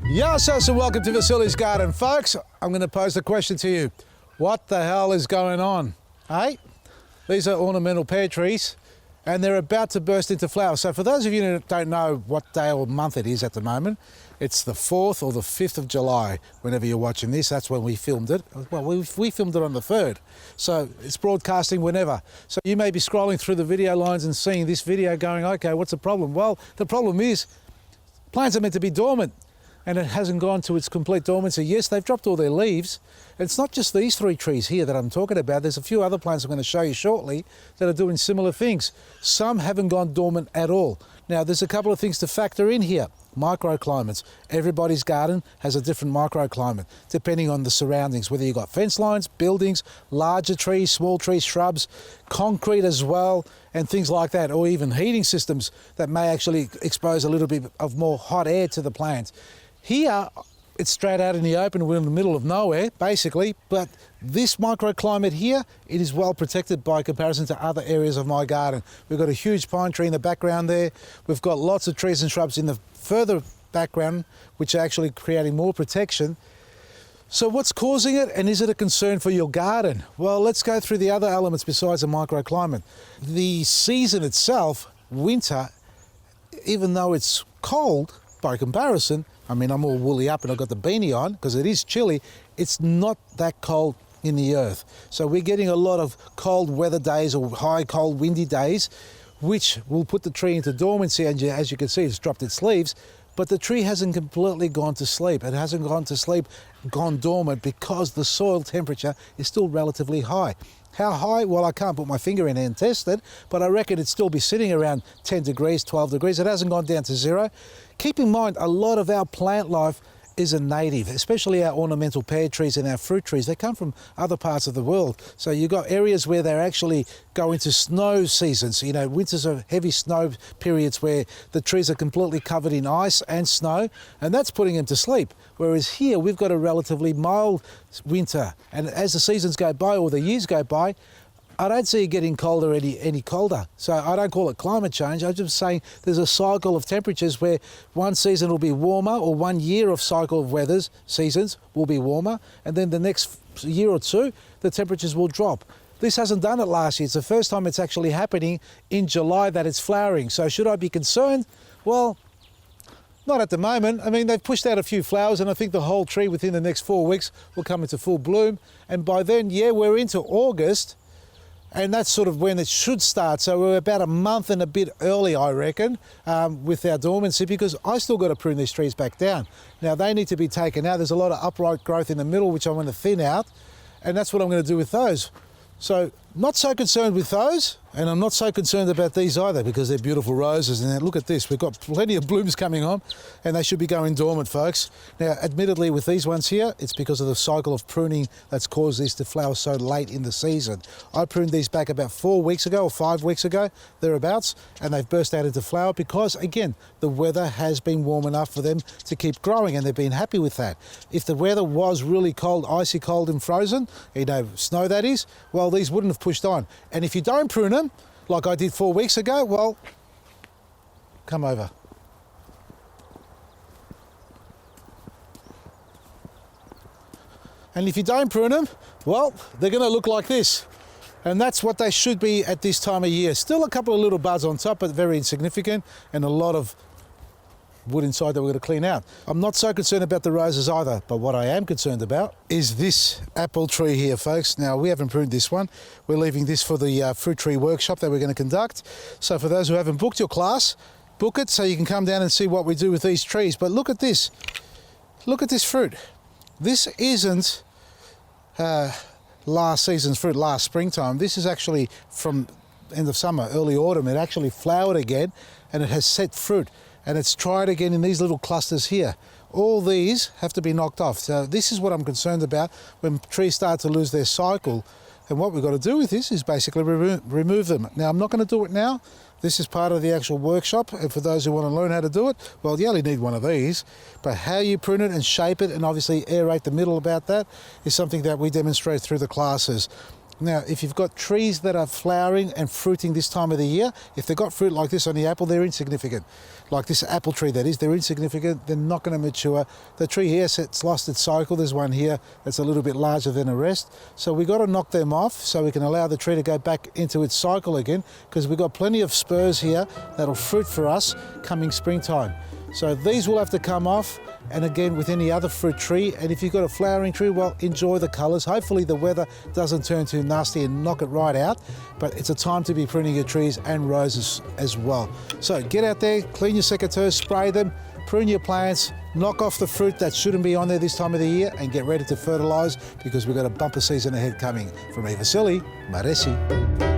Yes, and welcome to Vasily's Garden. Folks, I'm going to pose the question to you. What the hell is going on? Hey? These are ornamental pear trees and they're about to burst into flower. So for those of you who don't know what day or month it is at the moment, it's the 4th or the 5th of July. Whenever you're watching this, that's when we filmed it. Well, we filmed it on the 3rd. So it's broadcasting whenever. So you may be scrolling through the video lines and seeing this video going, okay, what's the problem? Well, the problem is plants are meant to be dormant, and it hasn't gone to its complete dormancy. Yes, they've dropped all their leaves. And it's not just these 3 trees here that I'm talking about. There's a few other plants I'm going to show you shortly that are doing similar things. Some haven't gone dormant at all. Now, there's a couple of things to factor in here. Microclimates. Everybody's garden has a different microclimate, depending on the surroundings, whether you've got fence lines, buildings, larger trees, small trees, shrubs, concrete as well, and things like that, or even heating systems that may actually expose a little bit of more hot air to the plants. Here, it's straight out in the open, we're in the middle of nowhere, basically, but this microclimate here, it is well protected by comparison to other areas of my garden. We've got a huge pine tree in the background there. We've got lots of trees and shrubs in the further background, which are actually creating more protection. So what's causing it, and is it a concern for your garden? Well, let's go through the other elements besides the microclimate. The season itself, winter, even though it's cold by comparison, I mean, I'm all woolly up and I've got the beanie on because it is chilly. It's not that cold in the earth. So we're getting a lot of cold weather days or high cold windy days, which will put the tree into dormancy. And as you can see, it's dropped its leaves, but the tree hasn't completely gone to sleep. It hasn't gone to sleep, gone dormant, because the soil temperature is still relatively high. How high? Well, I can't put my finger in there and test it, but I reckon it'd still be sitting around 10 degrees, 12 degrees. It hasn't gone down to 0. Keep in mind, a lot of our plant life is a native, especially our ornamental pear trees and our fruit trees. They come from other parts of the world. So you've got areas where they're actually go into snow seasons. You know, winters are heavy snow periods where the trees are completely covered in ice and snow, and that's putting them to sleep. Whereas here, we've got a relatively mild winter. And as the seasons go by or the years go by, I don't see it getting colder any colder. So I don't call it climate change. I'm just saying there's a cycle of temperatures where one season will be warmer, or 1 year of cycle of seasons will be warmer, and then the next year or two, the temperatures will drop. This hasn't done it last year. It's the first time it's actually happening in July that it's flowering. So should I be concerned? Well, not at the moment. I mean, they've pushed out a few flowers, and I think the whole tree within the next 4 weeks will come into full bloom. And by then, yeah, we're into August, and that's sort of when it should start. So we're about a month and a bit early, I reckon, with our dormancy, because I still got to prune these trees back down. Now, they need to be taken out. There's a lot of upright growth in the middle, which I want to thin out, and that's what I'm going to do with those. So not so concerned with those, and I'm not so concerned about these either, because they're beautiful roses. And look at this, we've got plenty of blooms coming on, and they should be going dormant, folks. Now, admittedly, with these ones here, it's because of the cycle of pruning that's caused these to flower so late in the season. I pruned these back about 4 weeks ago or 5 weeks ago, thereabouts, and they've burst out into flower because, again, the weather has been warm enough for them to keep growing, and they've been happy with that. If the weather was really cold, icy cold and frozen, you know, snow that is, well, these wouldn't have pushed on. And if you don't prune them, like I did 4 weeks ago, well, come over. And if you don't prune them, well, they're going to look like this. And that's what they should be at this time of year. Still a couple of little buds on top, but very insignificant, and a lot of wood inside that we're going to clean out. I'm not so concerned about the roses either, but what I am concerned about is this apple tree here, folks. Now, we haven't pruned this one. We're leaving this for the fruit tree workshop that we're going to conduct. So for those who haven't booked your class, book it so you can come down and see what we do with these trees. But look at this. Look at this fruit. This isn't last season's fruit, last springtime. This is actually from end of summer, early autumn. It actually flowered again, and it has set fruit. And it's tried again in these little clusters here. All these have to be knocked off. So this is what I'm concerned about when trees start to lose their cycle. And what we've got to do with this is basically remove them. Now, I'm not going to do it now. This is part of the actual workshop. And for those who want to learn how to do it, well, you only need one of these. But how you prune it and shape it and obviously aerate the middle about that is something that we demonstrate through the classes. Now, if you've got trees that are flowering and fruiting this time of the year, if they've got fruit like this on the apple, they're insignificant. Like this apple tree that is, they're insignificant, they're not going to mature. The tree here, it's lost its cycle. There's one here that's a little bit larger than the rest. So we've got to knock them off so we can allow the tree to go back into its cycle again, because we've got plenty of spurs here that'll fruit for us coming springtime. So these will have to come off, and again with any other fruit tree. And if you've got a flowering tree, well, enjoy the colours. Hopefully the weather doesn't turn too nasty and knock it right out, but it's a time to be pruning your trees and roses as well. So get out there, clean your secateurs, spray them, prune your plants, knock off the fruit that shouldn't be on there this time of the year, and get ready to fertilise, because we've got a bumper season ahead coming. From Eva Silly, Maresi.